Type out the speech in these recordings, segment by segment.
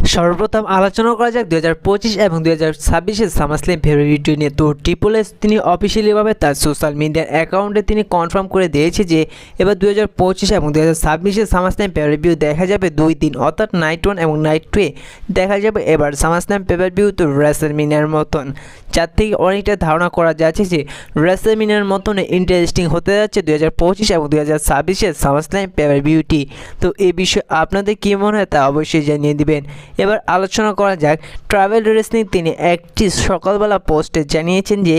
সর্বপ্রথম আলোচনা করা যাক 2025 এবং 2026 সামারস্ল্যাম ফেব্রুয়ারি নিয়ে। তো ট্রিপল এস তিনি অফিসিয়ালিভাবে তার সোশ্যাল মিডিয়ার অ্যাকাউন্টে তিনি কনফার্ম করে দিয়েছে যে এবার 2025 এবং 2026 সামারস্ল্যাম পেপার-ভিউ দেখা যাবে 2 দিন, অর্থাৎ নাইট 1 এবং নাইট 2 দেখা যাবে এবার সামারস্ল্যাম পেপার-ভিউ তো রেসলম্যানিয়ার মতন, যার থেকে অনেকটা ধারণা করা যাচ্ছে যে রেসলম্যানিয়ার মতন ইন্টারেস্টিং হতে যাচ্ছে 2025 এবং 2026 সামারস্ল্যাম পেপার-ভিউটি। তো এই বিষয়ে আপনাদের কী মনে হয় তা অবশ্যই জানিয়ে দিবেন। এবার আলোচনা করা যাক ট্রাভেল রেসলিং। তিনি একটি সকালবেলা পোস্টে জানিয়েছেন যে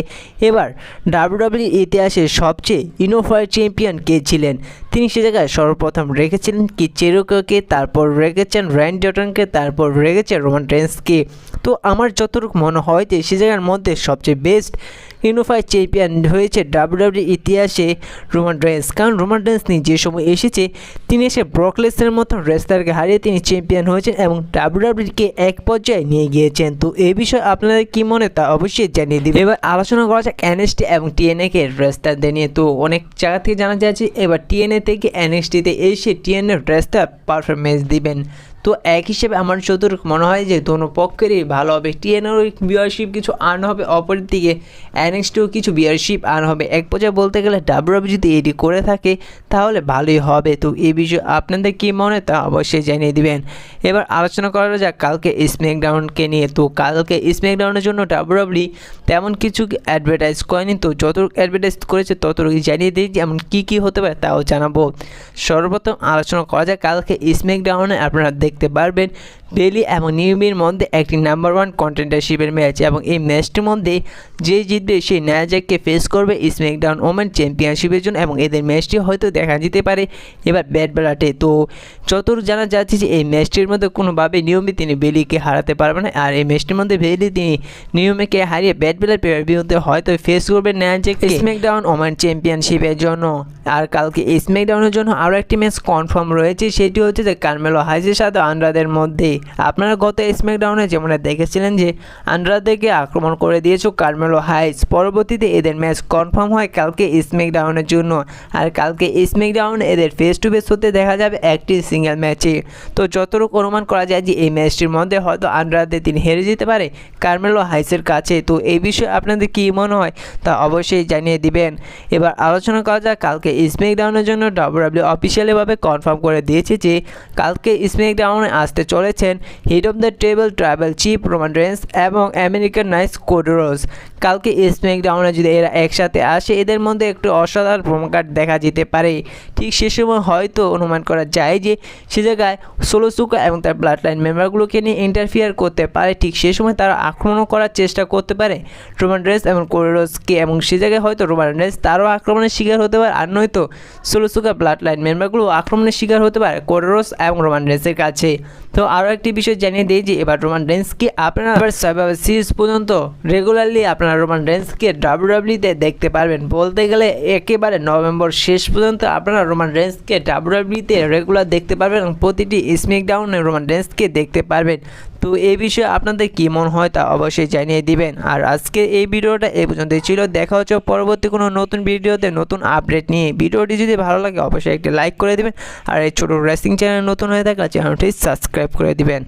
এবার ডাব্লিউডাব্লিউ ইতিহাসের সবচেয়ে ইউনিফাইড চ্যাম্পিয়ন কে ছিলেন। তিনি সে জায়গায় সর্বপ্রথম রেখেছিলেন কি চেরোকে, তারপর রেখেছেন র্যান্ডি অর্টনকে, তারপর রেখেছেন রোমান রেন্সকে। তো আমার যতটুকু মনে হয় যে সে জায়গার মধ্যে সবচেয়ে বেস্ট ইউনিফাইড চ্যাম্পিয়ন হয়েছে ডাব্লিউডাব্লিউ ইতিহাসে রোমান রেন্স। কারণ রোমান রেন্স যে সময় এসেছে তিনি এসে ব্রক লেসনারের মতো রেসলারকে হারিয়ে তিনি চ্যাম্পিয়ন হয়েছেন এবং ডাব্লিউডাব্লিউকে এক পর্যায়ে নিয়ে গিয়েছেন। তো এই বিষয়ে আপনাদের কী মনে তা অবশ্যই জানিয়ে দিবেন। এবার আলোচনা করা যাক এনএক্সটি এবং টিএনএকে রেসলারদের নিয়ে। তো অনেক জায়গা থেকে জানা যাচ্ছে এবার টিএনএ থেকে এনএক্সটিতে এসে টিএনএ রেসলার পারফরমেন্স দিবেন। তো এক হিসেবে আমার যতটুকু মনে হয় যে দোনো পক্ষেরই ভালো হবে। টিএনএর ভিউয়ারশিপ কিছু আর্ন হবে, অপরের দিকে এনএক্সটিও কিছু ভিউয়ারশিপ আর্ন হবে। এক পর্যায়ে বলতে গেলে ডাব্লিউডাব্লিউ যদি এটি করে থাকে তাহলে ভালোই হবে। তো এই বিষয়ে আপনাদের কী মনে তা অবশ্যই জানিয়ে দিবেন। এবার আলোচনা করা যাক কালকে স্ম্যাকডাউনকে নিয়ে। তো কালকে স্ম্যাকডাউনের জন্য ডাব্লিউডাব্লিউ তেমন কিছু অ্যাডভার্টাইজ করেনি, তো যতটুকু অ্যাডভার্টাইজ করেছে ততটুকু জানিয়ে দিই যেমন কী কী হতে পারে তাও জানাবো। সর্বপ্রথম আলোচনা করা যাক কালকে স্ম্যাকডাউনে আপনারা দেখতে পারবেন বেলি এবং নিউমির মধ্যে একটি নাম্বার 1 কন্টেন্ডারশিপের ম্যাচ, এবং এই ম্যাচটির মধ্যে যে জিতবে সেই ন্যাজাককে ফেস করবে স্ম্যাকডাউন ওমেন চ্যাম্পিয়নশিপের জন্য, এবং এদের ম্যাচটি হয়তো দেখা যেতে পারে এবার ব্যাট বেলাটে। তো যতটুকু জানা যাচ্ছে যে এই ম্যাচটির মধ্যে কোনোভাবে নিয়মে তিনি বেলিকে হারাতে পারবে না, আর এই ম্যাচটির মধ্যে বেলি তিনি নিয়মকে হারিয়ে ব্যাট বেলার বিরুদ্ধে হয়তো ফেস করবে ন্যাজাককে স্ম্যাকডাউন ওমেন চ্যাম্পিয়নশিপের জন্য। আর কালকে স্ম্যাকডাউনের জন্য আরও একটি ম্যাচ কনফার্ম রয়েছে, সেটি হচ্ছে যে কার্মেলো হাইজের সাথে আন্ড্রাদের মধ্যে। আপনারা গত স্ম্যাকডাউনে যেমন দেখেছিলেন যে আন্ড্রাদেরকে আক্রমণ করে দিয়েছে কার্মেলো হাইজ, পরবর্তীতে এদের ম্যাচ কনফার্ম হয় কালকে স্ম্যাকডাউনের জন্য। আর কালকে স্ম্যাকডাউনে এদের ফেস টু ফেস হতে দেখা যাবে একটি সিঙ্গেল ম্যাচে। তো যতটুকু অনুমান করা যায় যে এই ম্যাচটির মধ্যে হয়তো আন্ড্রাদে তিনি হেরে যেতে পারে কার্মেলো হাইজের কাছে। তো এই বিষয়ে আপনাদের কী মনে হয় তা অবশ্যই জানিয়ে দিবেন। এবার আলোচনা করা যাক কালকে স্ম্যাকডাউনের জন্য ডাব্লিউডাব্লিউ অফিসিয়ালিভাবে কনফার্ম করে দিয়েছে যে কালকে স্ম্যাকডাউনে আসতে চলেছেন head of the table tribal chief Roman Reigns এবং আমেরিকান নাইস কোডি রোডস। কালকে স্ম্যাকডাউনে যদি এরা একসাথে আসে এদের মধ্যে একটু অসাধারণ প্রোমোকার্ড দেখা যেতে পারে। ঠিক সে সময় হয়তো অনুমান করা যায় যে সে জায়গায় সোলো সুকা এবং তার ব্লাড লাইন মেম্বারগুলোকে নিয়ে ইন্টারফিয়ার করতে পারে। ঠিক সে সময় তারা আক্রমণ করার চেষ্টা করতে পারে রোমান রেন্স এবং কোডি রোডসকে, এবং সে জায়গায় হয়তো রোমান রেন্স তারও আক্রমণের শিকার হতে পারে, আর নয়তো সোলো সুকা ব্লাড লাইন মেম্বারগুলো আক্রমণের শিকার হতে পারে কোডি রোডস এবং রোমান রেন্সের কাছে। তো আরও একটি বিষয় জানিয়ে দিই যে এবার রোমান রেন্সকে আপনারা এবার সার্ভাইভার সিরিজ পর্যন্ত রেগুলারলি আপনারা রোমান রেন্সকে ডাব্লিউডাব্লিউতে দেখতে পারবেন। বলতে গেলে একেবারে নভেম্বর শেষ পর্যন্ত আপনারা রোমান রেন্সকে ডাব্লিউডাব্লিউতে রেগুলার দেখতে পারবেন এবং প্রতিটি স্ম্যাকডাউনে রোমান রেন্সকে দেখতে পারবেন। তো এই বিষয়ে আপনাদের কী মনে হয় তা অবশ্যই জানিয়ে দিবেন। আর আজকে এই ভিডিওটা এই পর্যন্তই ছিল। দেখা হচ্ছে পরবর্তী কোনো নতুন ভিডিওতে নতুন আপডেট নিয়ে। ভিডিওটি যদি ভালো লাগে অবশ্যই একটি লাইক করে দিবেন, আর এই ছোটো রেসলিং চ্যানেল নতুন হয়ে থাকলে চ্যানেলটি সাবস্ক্রাইব করে দিবেন।